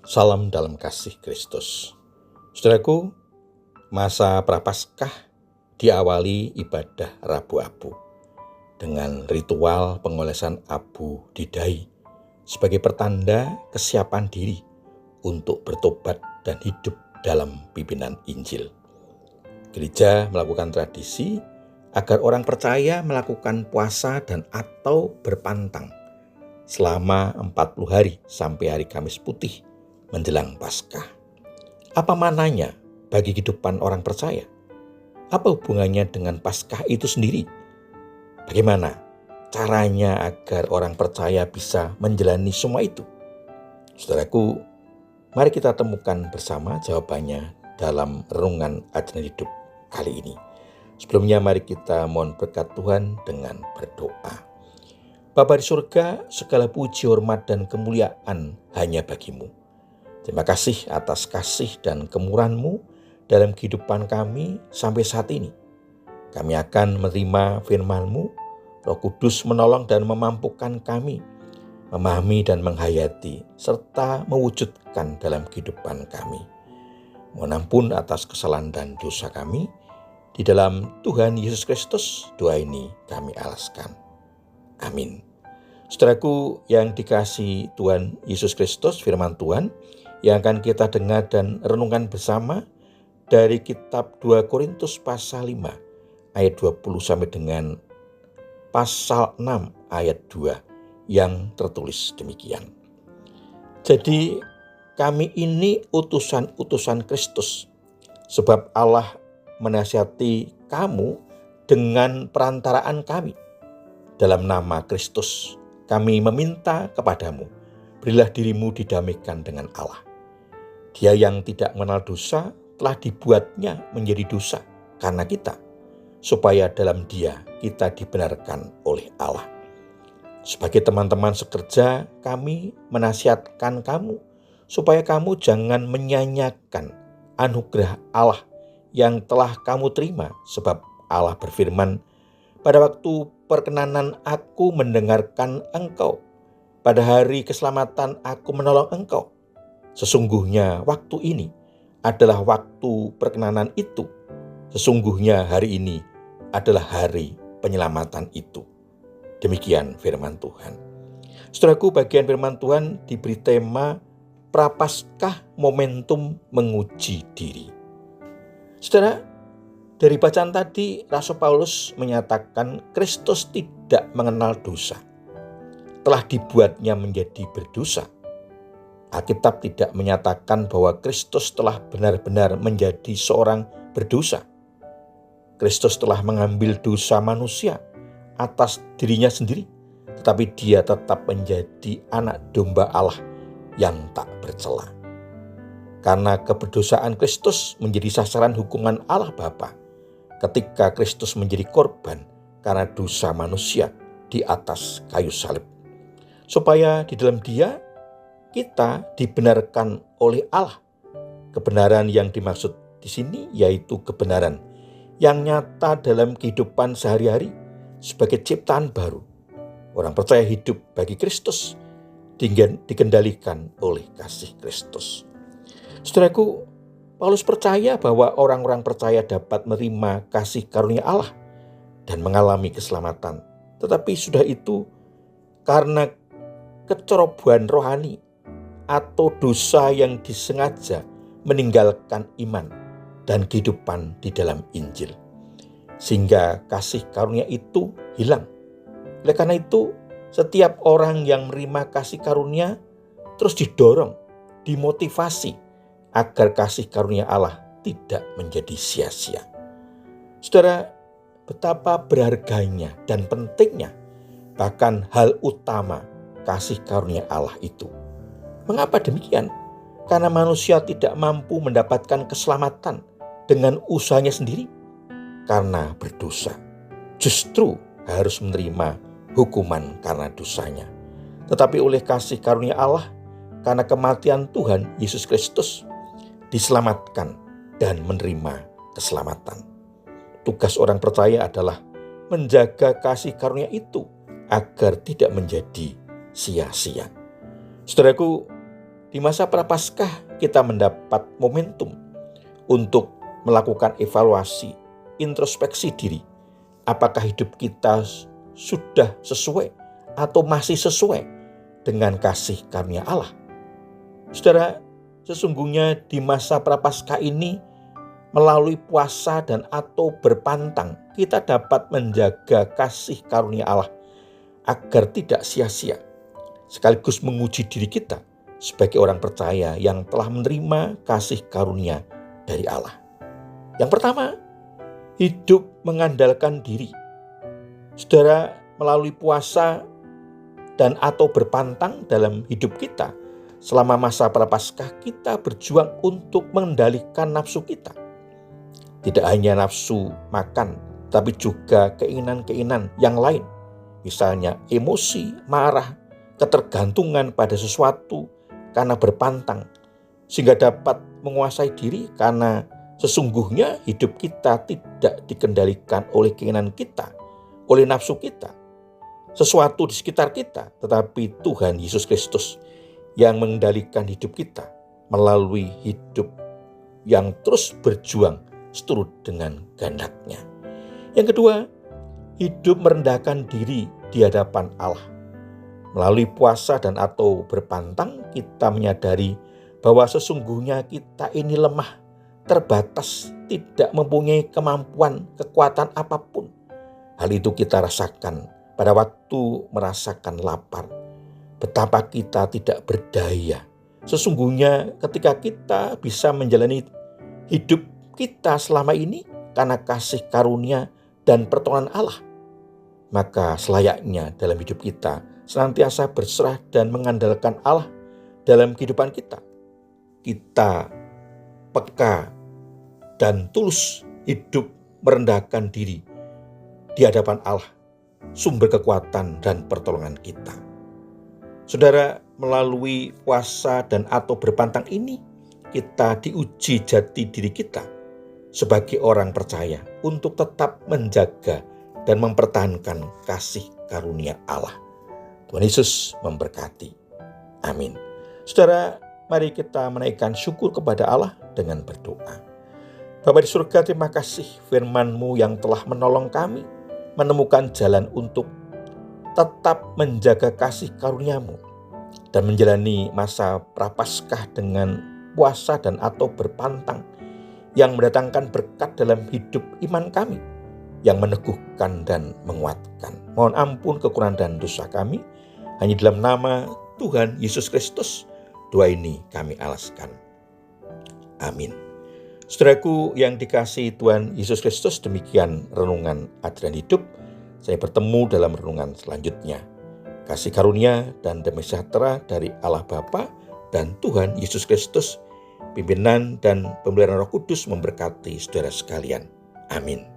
Salam dalam kasih Kristus. Saudaraku, masa Prapaskah diawali ibadah Rabu Abu dengan ritual pengolesan abu di dahi sebagai pertanda kesiapan diri untuk bertobat dan hidup dalam pimpinan Injil. Gereja melakukan tradisi agar orang percaya melakukan puasa dan atau berpantang selama 40 hari sampai hari Kamis Putih menjelang Paskah. Apa mananya bagi kehidupan orang percaya? Apa hubungannya dengan Paskah itu sendiri? Bagaimana caranya agar orang percaya bisa menjalani semua itu? Saudaraku, mari kita temukan bersama jawabannya dalam renungan ajaran hidup kali ini. Sebelumnya mari kita mohon berkat Tuhan dengan berdoa. Bapa di surga, segala puji, hormat, dan kemuliaan hanya bagimu. Terima kasih atas kasih dan kemurahan-Mu dalam kehidupan kami sampai saat ini. Kami akan menerima firman-Mu. Roh Kudus menolong dan memampukan kami memahami dan menghayati serta mewujudkan dalam kehidupan kami. Mohon ampun atas kesalahan dan dosa kami. Di dalam Tuhan Yesus Kristus, doa ini kami alaskan. Amin. Saudaraku yang dikasihi Tuhan Yesus Kristus, firman Tuhan yang akan kita dengar dan renungkan bersama dari kitab 2 Korintus pasal 5 ayat 20 sampai dengan pasal 6 ayat 2 yang tertulis demikian. Jadi kami ini utusan-utusan Kristus, sebab Allah menasihati kamu dengan perantaraan kami. Dalam nama Kristus kami meminta kepadamu, berilah dirimu didamaikan dengan Allah. Dia yang tidak mengenal dosa telah dibuatnya menjadi dosa karena kita, supaya dalam Dia kita dibenarkan oleh Allah. Sebagai teman-teman sekerja, kami menasihatkan kamu supaya kamu jangan menyanyiakan anugerah Allah yang telah kamu terima, sebab Allah berfirman, pada waktu perkenanan aku mendengarkan engkau, pada hari keselamatan aku menolong engkau. Sesungguhnya waktu ini adalah waktu perkenanan itu. Sesungguhnya hari ini adalah hari penyelamatan itu. Demikian firman Tuhan. Saudaraku, bagian firman Tuhan diberi tema Prapaskah momentum menguji diri. Saudara, dari bacaan tadi Rasul Paulus menyatakan Kristus tidak mengenal dosa. Telah dibuatnya menjadi berdosa. Alkitab tidak menyatakan bahwa Kristus telah benar-benar menjadi seorang berdosa. Kristus telah mengambil dosa manusia atas dirinya sendiri, tetapi Dia tetap menjadi anak domba Allah yang tak bercela. Karena keberdosaan Kristus menjadi sasaran hukuman Allah Bapa ketika Kristus menjadi korban karena dosa manusia di atas kayu salib. Supaya di dalam Dia kita dibenarkan oleh Allah. Kebenaran yang dimaksud di sini yaitu kebenaran yang nyata dalam kehidupan sehari-hari sebagai ciptaan baru. Orang percaya hidup bagi Kristus dikendalikan oleh kasih Kristus. Saudaraku, Paulus percaya bahwa orang-orang percaya dapat menerima kasih karunia Allah dan mengalami keselamatan. Tetapi sudah itu karena kecerobohan rohani atau dosa yang disengaja meninggalkan iman dan kehidupan di dalam Injil, sehingga kasih karunia itu hilang. Oleh karena itu, setiap orang yang menerima kasih karunia terus didorong, dimotivasi agar kasih karunia Allah tidak menjadi sia-sia. Saudara, betapa berharganya dan pentingnya, bahkan hal utama kasih karunia Allah itu. Mengapa demikian? Karena manusia tidak mampu mendapatkan keselamatan dengan usahanya sendiri. Karena berdosa, justru harus menerima hukuman karena dosanya. Tetapi oleh kasih karunia Allah, karena kematian Tuhan Yesus Kristus, diselamatkan dan menerima keselamatan. Tugas orang percaya adalah menjaga kasih karunia itu agar tidak menjadi sia-sia. Saudaraku, di masa Prapaskah kita mendapat momentum untuk melakukan evaluasi, introspeksi diri. Apakah hidup kita sudah sesuai atau masih sesuai dengan kasih karunia Allah? Saudara, sesungguhnya di masa Prapaskah ini, melalui puasa dan atau berpantang, kita dapat menjaga kasih karunia Allah agar tidak sia-sia, sekaligus menguji diri kita sebagai orang percaya yang telah menerima kasih karunia dari Allah. Yang pertama, hidup mengandalkan diri. Saudara, melalui puasa dan atau berpantang dalam hidup kita, selama masa Prapaskah kita berjuang untuk mengendalikan nafsu kita. Tidak hanya nafsu makan, tapi juga keinginan-keinginan yang lain. Misalnya emosi, marah, ketergantungan pada sesuatu karena berpantang. Sehingga dapat menguasai diri karena sesungguhnya hidup kita tidak dikendalikan oleh keinginan kita, oleh nafsu kita, sesuatu di sekitar kita, tetapi Tuhan Yesus Kristus yang mengendalikan hidup kita melalui hidup yang terus berjuang seturut dengan kehendak-Nya. Yang kedua, hidup merendahkan diri di hadapan Allah. Melalui puasa dan atau berpantang, kita menyadari bahwa sesungguhnya kita ini lemah, terbatas, tidak mempunyai kemampuan, kekuatan apapun. Hal itu kita rasakan pada waktu merasakan lapar. Betapa kita tidak berdaya. Sesungguhnya ketika kita bisa menjalani hidup kita selama ini karena kasih karunia dan pertolongan Allah, maka selayaknya dalam hidup kita senantiasa berserah dan mengandalkan Allah dalam kehidupan kita. Kita peka dan tulus hidup merendahkan diri di hadapan Allah, sumber kekuatan dan pertolongan kita. Saudara, melalui puasa dan atau berpantang ini, kita diuji jati diri kita sebagai orang percaya untuk tetap menjaga dan mempertahankan kasih karunia Allah. Tuhan Yesus memberkati. Amin. Saudara, mari kita menaikkan syukur kepada Allah dengan berdoa. Bapa di surga, terima kasih firman-Mu yang telah menolong kami menemukan jalan untuk tetap menjaga kasih karunia-Mu dan menjalani masa Prapaskah dengan puasa dan atau berpantang yang mendatangkan berkat dalam hidup iman kami, yang meneguhkan dan menguatkan. Mohon ampun kekurangan dan dosa kami, hanya dalam nama Tuhan Yesus Kristus doa ini kami alaskan. Amin. Saudaraku yang dikasihi Tuhan Yesus Kristus, demikian renungan Adrian Hidup. Saya bertemu dalam renungan selanjutnya. Kasih karunia dan damai sejahtera dari Allah Bapa dan Tuhan Yesus Kristus, pimpinan dan pemeliharaan Roh Kudus memberkati saudara sekalian. Amin.